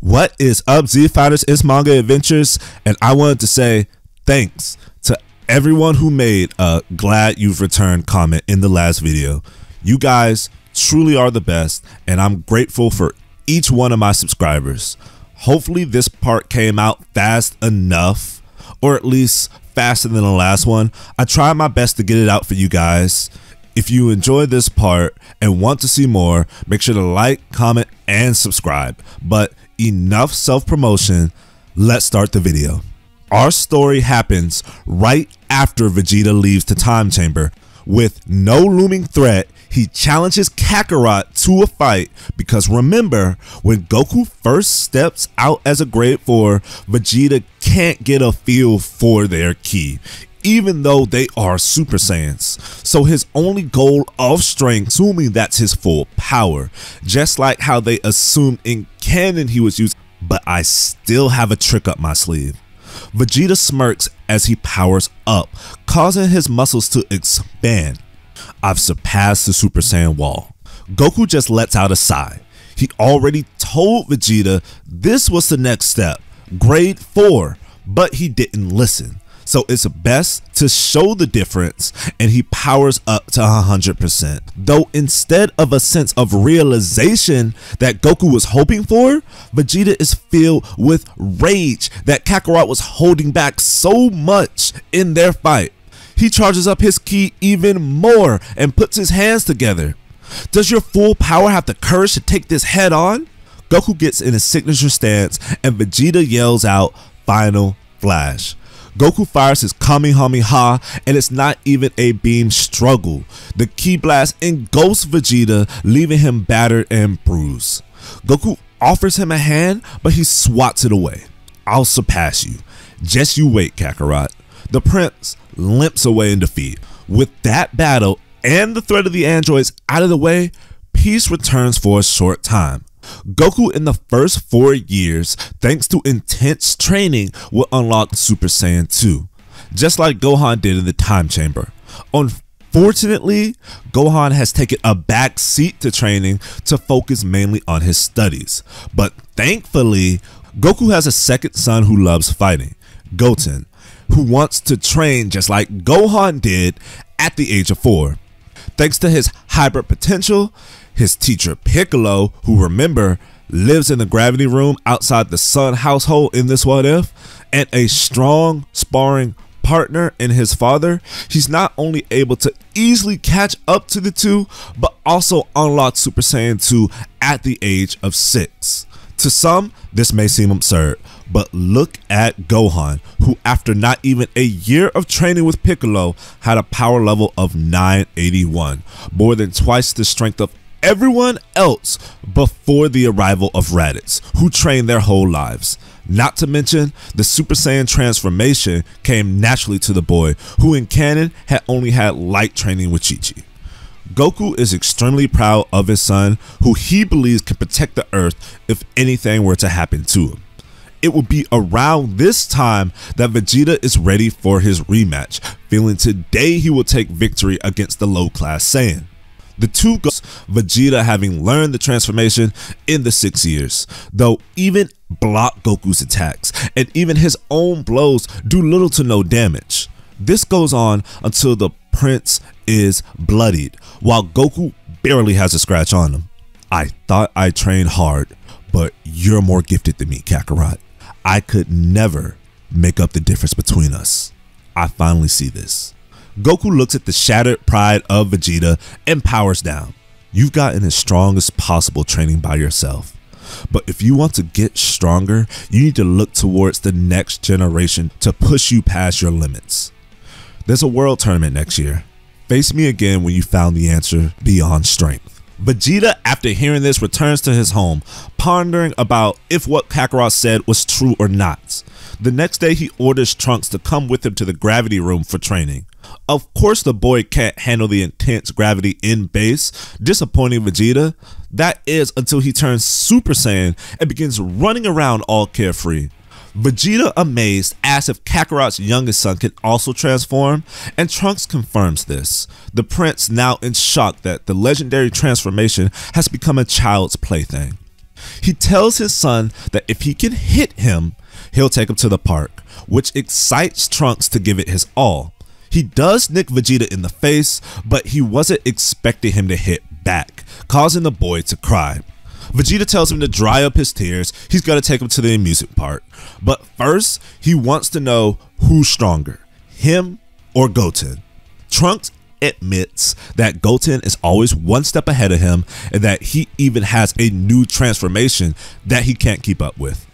What is up, Z Fighters? It's Manga Adventures, and I wanted to say thanks to everyone who made a glad you've returned comment in the last video. You guys truly are the best, and I'm grateful for each one of my subscribers. Hopefully this part came out fast enough, or at least faster than the last one. I tried my best to get it out for you guys. If you enjoyed this part and want to see more, make sure to like, comment, and subscribe. But enough self-promotion, let's start the video. Our story happens right after Vegeta leaves the time chamber. With no looming threat, he challenges Kakarot to a fight because remember, when Goku first steps out as a grade 4, Vegeta can't get a feel for their ki, even though they are Super Saiyans. So his only goal of strength, assuming that's his full power, just like how they assumed in canon he was using, but I still have a trick up my sleeve. Vegeta smirks as he powers up, causing his muscles to expand. I've surpassed the Super Saiyan wall. Goku just lets out a sigh. He already told Vegeta this was the next step, grade 4, but he didn't listen. So it's best to show the difference, and he powers up to 100%. Though instead of a sense of realization that Goku was hoping for, Vegeta is filled with rage that Kakarot was holding back so much in their fight. He charges up his ki even more and puts his hands together. Does your full power have the courage to take this head on? Goku gets in his signature stance and Vegeta yells out, "Final Flash." Goku fires his Kamehameha, and it's not even a beam struggle. The ki blast engulfs Vegeta, leaving him battered and bruised. Goku offers him a hand, but he swats it away. "I'll surpass you. Just you wait, Kakarot." The prince limps away in defeat. With that battle and the threat of the androids out of the way, peace returns for a short time. Goku in the first 4 years, thanks to intense training, will unlock Super Saiyan 2, just like Gohan did in the time chamber. Unfortunately, Gohan has taken a back seat to training to focus mainly on his studies. But thankfully, Goku has a second son who loves fighting, Goten, who wants to train just like Gohan did at the age of 4. Thanks to his hybrid potential, his teacher Piccolo, who remember lives in the gravity room outside the Sun household in this What If, and a strong sparring partner in his father, he's not only able to easily catch up to the two, but also unlock Super Saiyan 2 at the age of 6. To some, this may seem absurd, but look at Gohan, who after not even a year of training with Piccolo had a power level of 981, more than twice the strength of everyone else before the arrival of Raditz, who trained their whole lives. Not to mention, the Super Saiyan transformation came naturally to the boy, who in canon had only had light training with Chi-Chi. Goku is extremely proud of his son, who he believes can protect the Earth if anything were to happen to him. It will be around this time that Vegeta is ready for his rematch, feeling today he will take victory against the low-class Saiyan. The two goes, Vegeta having learned the transformation in the 6 years, though even block Goku's attacks, and even his own blows do little to no damage. This goes on until the prince is bloodied, while Goku barely has a scratch on him. "I thought I trained hard, but you're more gifted than me, Kakarot. I could never make up the difference between us. I finally see this." Goku looks at the shattered pride of Vegeta and powers down. You've gotten as strong as possible training by yourself. But if you want to get stronger, you need to look towards the next generation to push you past your limits. There's a world tournament next year. Face me again when you found the answer beyond strength. Vegeta, after hearing this, returns to his home, pondering about if what Kakarot said was true or not. The next day, he orders Trunks to come with him to the gravity room for training. Of course, the boy can't handle the intense gravity in base, disappointing Vegeta. That is until he turns Super Saiyan and begins running around all carefree. Vegeta, amazed, asks if Kakarot's youngest son can also transform, and Trunks confirms this. The prince now in shock that the legendary transformation has become a child's plaything. He tells his son that if he can hit him, he'll take him to the park, which excites Trunks to give it his all. He does nick Vegeta in the face, but he wasn't expecting him to hit back, causing the boy to cry. Vegeta tells him to dry up his tears, he's gonna take him to the amusement park. But first, he wants to know who's stronger, him or Goten. Trunks admits that Goten is always one step ahead of him and that he even has a new transformation that he can't keep up with.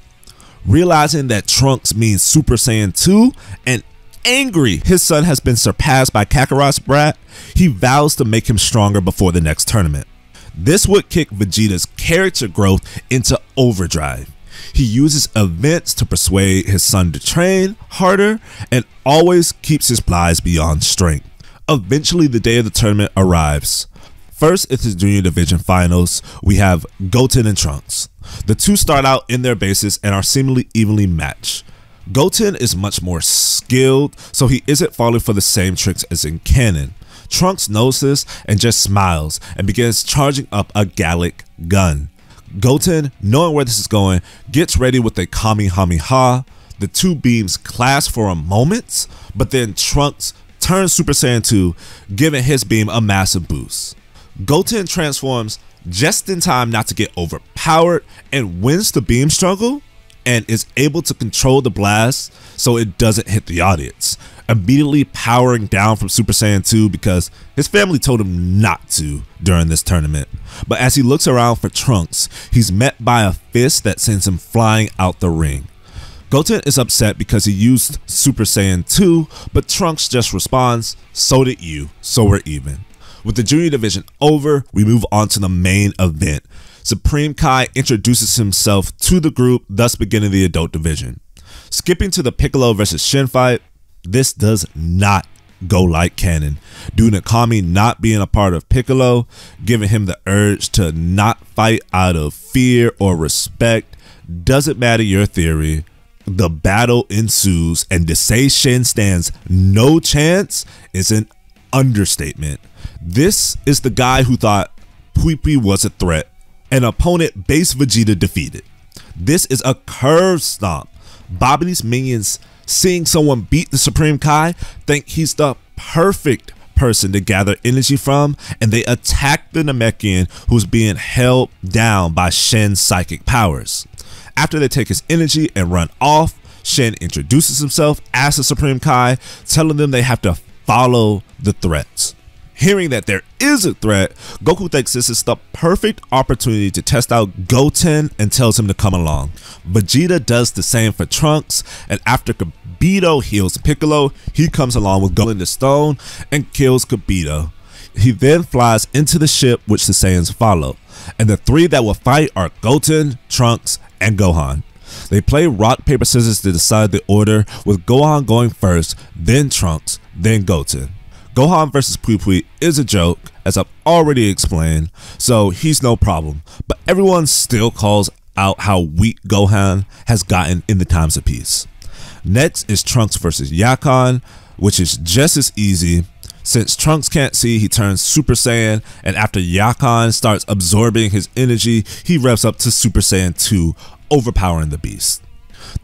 Realizing that Trunks means Super Saiyan 2 and angry his son has been surpassed by Kakarot's brat, he vows to make him stronger before the next tournament. This would kick Vegeta's character growth into overdrive. He uses events to persuade his son to train harder and always keeps his lies beyond strength. Eventually, the day of the tournament arrives. First, it's the Junior Division Finals. We have Goten and Trunks. The two start out in their bases and are seemingly evenly matched. Goten is much more skilled, so he isn't falling for the same tricks as in canon. Trunks knows this and just smiles and begins charging up a Gallic gun. Goten, knowing where this is going, gets ready with a Kamehameha. The two beams clash for a moment, but then Trunks turns Super Saiyan 2, giving his beam a massive boost. Goten transforms just in time not to get overpowered and wins the beam struggle and is able to control the blast so it doesn't hit the audience, immediately powering down from Super Saiyan 2 because his family told him not to during this tournament. But as he looks around for Trunks, he's met by a fist that sends him flying out the ring. Goten is upset because he used Super Saiyan 2, but Trunks just responds, "So did you, so we're even." With the Junior Division over, we move on to the main event. Supreme Kai introduces himself to the group, thus beginning the Adult Division. Skipping to the Piccolo vs Shin fight, this does not go like canon, due to Kami not being a part of Piccolo, giving him the urge to not fight out of fear or respect. Doesn't matter your theory, the battle ensues, and to say Shin stands no chance is an understatement. This is the guy who thought Pui Pui was a threat, an opponent base Vegeta defeated. This is a curve stomp. Babbidi's minions, seeing someone beat the Supreme Kai, think he's the perfect person to gather energy from, and they attack the Namekian who's being held down by Shin's psychic powers. After they take his energy and run off, Shin introduces himself as the Supreme Kai, telling them they have to follow the threats. Hearing that there is a threat, Goku thinks this is the perfect opportunity to test out Goten and tells him to come along. Vegeta does the same for Trunks, and after Kibito heals Piccolo, he comes along with Golden the Stone and kills Kibito. He then flies into the ship, which the Saiyans follow, and the three that will fight are Goten, Trunks, and Gohan. They play rock, paper, scissors to decide the order, with Gohan going first, then Trunks, then Goten. Gohan versus Pui Pui is a joke, as I've already explained, so he's no problem, but everyone still calls out how weak Gohan has gotten in the times of peace. Next is Trunks versus Yakon, which is just as easy. Since Trunks can't see, he turns Super Saiyan, and after Yakon starts absorbing his energy, he revs up to Super Saiyan 2, overpowering the beast.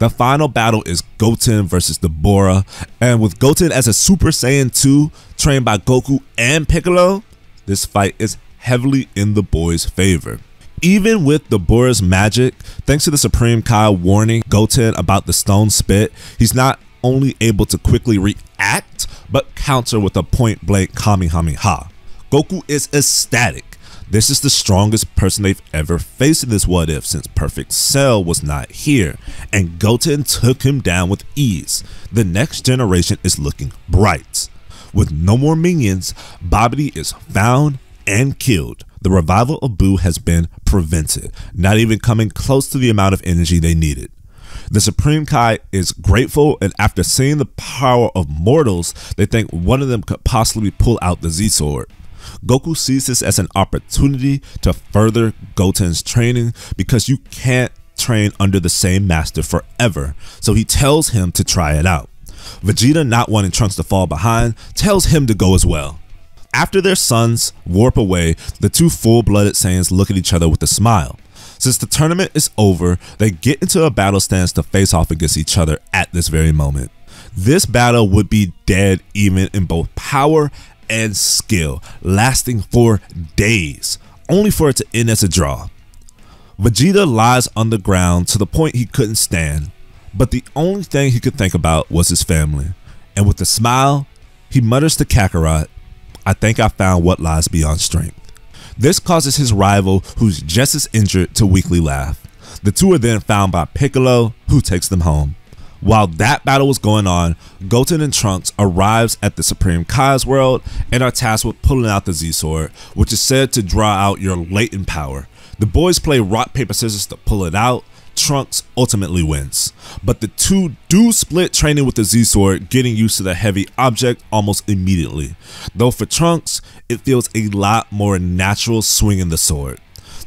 The final battle is Goten versus Deborah, and with Goten as a Super Saiyan 2 trained by Goku and Piccolo, this fight is heavily in the boys' favor. Even with Deborah's magic, thanks to the Supreme Kai warning Goten about the stone spit, he's not only able to quickly react, but counter with a point-blank Kamehameha. Goku is ecstatic. This is the strongest person they've ever faced in this what if, since Perfect Cell was not here, and Goten took him down with ease. The next generation is looking bright. With no more minions, Babidi is found and killed. The revival of Buu has been prevented, not even coming close to the amount of energy they needed. The Supreme Kai is grateful, and after seeing the power of mortals, they think one of them could possibly pull out the Z-Sword. Goku sees this as an opportunity to further Goten's training because you can't train under the same master forever, so he tells him to try it out. Vegeta, not wanting Trunks to fall behind, tells him to go as well. After their sons warp away, the two full-blooded Saiyans look at each other with a smile. Since the tournament is over, they get into a battle stance to face off against each other at this very moment. This battle would be dead even in both power and skill, lasting for days, only for it to end as a draw. Vegeta lies on the ground to the point he couldn't stand, but the only thing he could think about was his family, and with a smile, he mutters to Kakarot, "I think I found what lies beyond strength." This causes his rival, who's just as injured, to weakly laugh. The two are then found by Piccolo, who takes them home. While that battle was going on, Goten and Trunks arrives at the Supreme Kai's world and are tasked with pulling out the Z-Sword, which is said to draw out your latent power. The boys play rock, paper, scissors to pull it out. Trunks ultimately wins, but the two do split training with the Z-Sword, getting used to the heavy object almost immediately. Though for Trunks, it feels a lot more natural swinging the sword.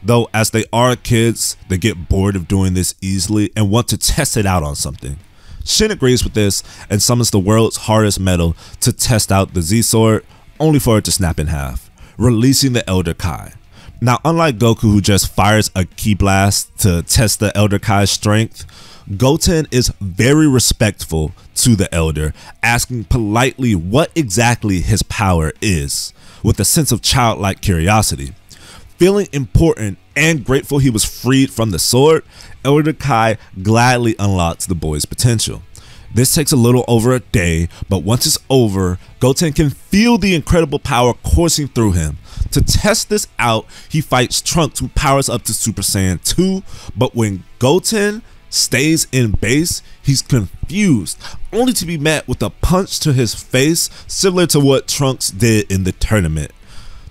Though as they are kids, they get bored of doing this easily and want to test it out on something. Shin agrees with this and summons the world's hardest metal to test out the Z-Sword, only for it to snap in half, releasing the Elder Kai. Now, unlike Goku, who just fires a ki blast to test the Elder Kai's strength, Goten is very respectful to the Elder, asking politely what exactly his power is, with a sense of childlike curiosity. Feeling important and grateful he was freed from the sword, Elder Kai gladly unlocks the boy's potential. This takes a little over a day, but once it's over, Goten can feel the incredible power coursing through him. To test this out, he fights Trunks, who powers up to Super Saiyan 2, but when Goten stays in base, he's confused, only to be met with a punch to his face, similar to what Trunks did in the tournament.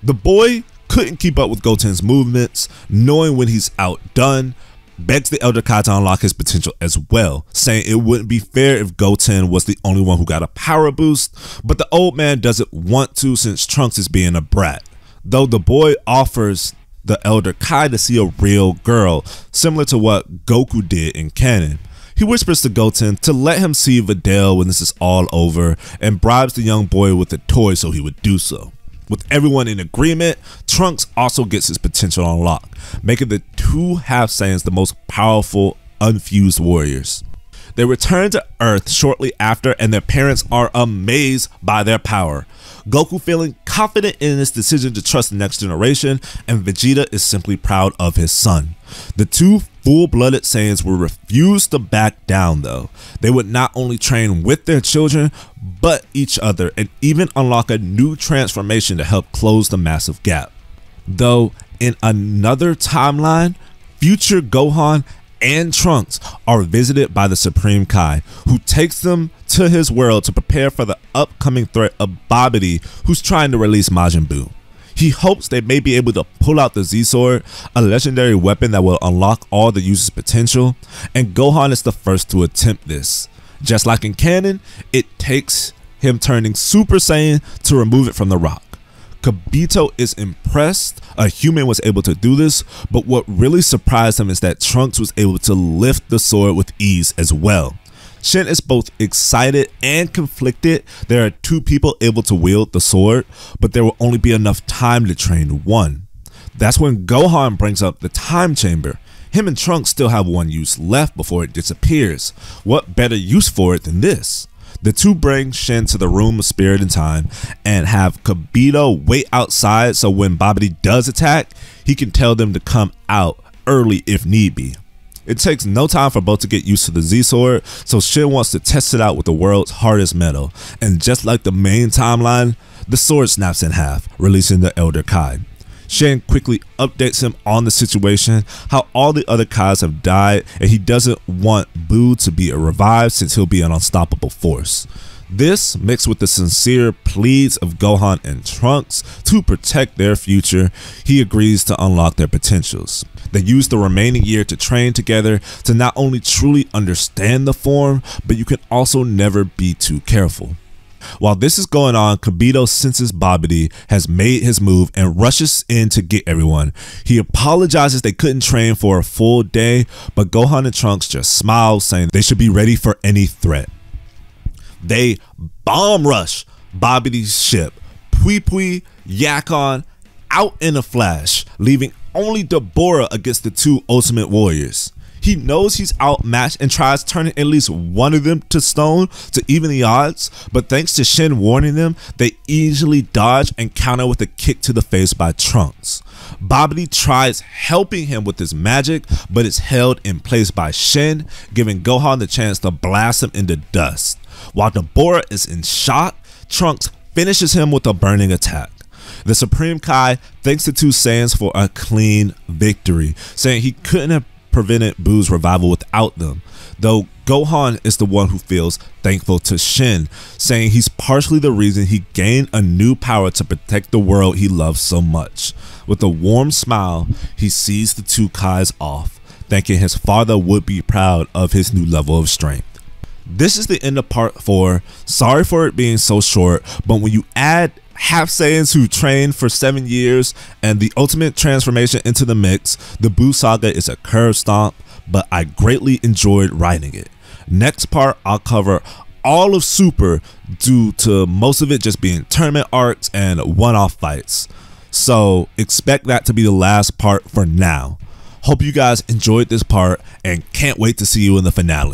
The boy couldn't keep up with Goten's movements, knowing when he's outdone, begs the Elder Kai to unlock his potential as well, saying it wouldn't be fair if Goten was the only one who got a power boost, but the old man doesn't want to since Trunks is being a brat. Though the boy offers the Elder Kai to see a real girl, similar to what Goku did in canon. He whispers to Goten to let him see Videl when this is all over and bribes the young boy with a toy so he would do so. With everyone in agreement, Trunks also gets his potential unlocked, making the two half Saiyans the most powerful unfused warriors. They return to Earth shortly after and their parents are amazed by their power. Goku feeling confident in his decision to trust the next generation, and Vegeta is simply proud of his son. The two full-blooded Saiyans will refuse to back down though. They would not only train with their children, but each other, and even unlock a new transformation to help close the massive gap. Though in another timeline, future Gohan and Trunks are visited by the Supreme Kai, who takes them to his world to prepare for the upcoming threat of Babidi, who's trying to release Majin Buu. He hopes they may be able to pull out the Z-Sword, a legendary weapon that will unlock all the user's potential, and Gohan is the first to attempt this. Just like in canon, it takes him turning Super Saiyan to remove it from the rock. Kibito is impressed a human was able to do this, but what really surprised him is that Trunks was able to lift the sword with ease as well. Shin is both excited and conflicted. There are two people able to wield the sword, but there will only be enough time to train one. That's when Gohan brings up the time chamber. Him and Trunks still have one use left before it disappears. What better use for it than this? The two bring Shin to the room of spirit and time and have Kibito wait outside so when Babidi does attack, he can tell them to come out early if need be. It takes no time for both to get used to the Z-Sword, so Shin wants to test it out with the world's hardest metal, and just like the main timeline, the sword snaps in half, releasing the Elder Kai. Shin quickly updates him on the situation, how all the other Kais have died, and he doesn't want Buu to be revived since he'll be an unstoppable force. This, mixed with the sincere pleas of Gohan and Trunks to protect their future, he agrees to unlock their potentials. They use the remaining year to train together to not only truly understand the form, but you can also never be too careful. While this is going on, Kibito senses Babidi has made his move and rushes in to get everyone. He apologizes they couldn't train for a full day, but Gohan and Trunks just smile, saying they should be ready for any threat. They bomb rush Babidi's ship, Pui Pui, Yakon, out in a flash, leaving only Deborah against the two Ultimate Warriors. He knows he's outmatched and tries turning at least one of them to stone to even the odds, but thanks to Shin warning them, they easily dodge and counter with a kick to the face by Trunks. Babidi tries helping him with his magic, but is held in place by Shin, giving Gohan the chance to blast him into dust. While Deborah is in shock, Trunks finishes him with a burning attack. The Supreme Kai thanks the two Saiyans for a clean victory, saying he couldn't have prevented Buu's revival without them, though Gohan is the one who feels thankful to Shin, saying he's partially the reason he gained a new power to protect the world he loves so much. With a warm smile, he sees the two Kais off, thinking his father would be proud of his new level of strength. This is the end of part 4. Sorry for it being so short, but when you add half Saiyans who trained for 7 years and the ultimate transformation into the mix, the Buu saga is a curve stomp, but I greatly enjoyed writing it. Next part, I'll cover all of Super due to most of it just being tournament arcs and one-off fights. So expect that to be the last part for now. Hope you guys enjoyed this part and can't wait to see you in the finale.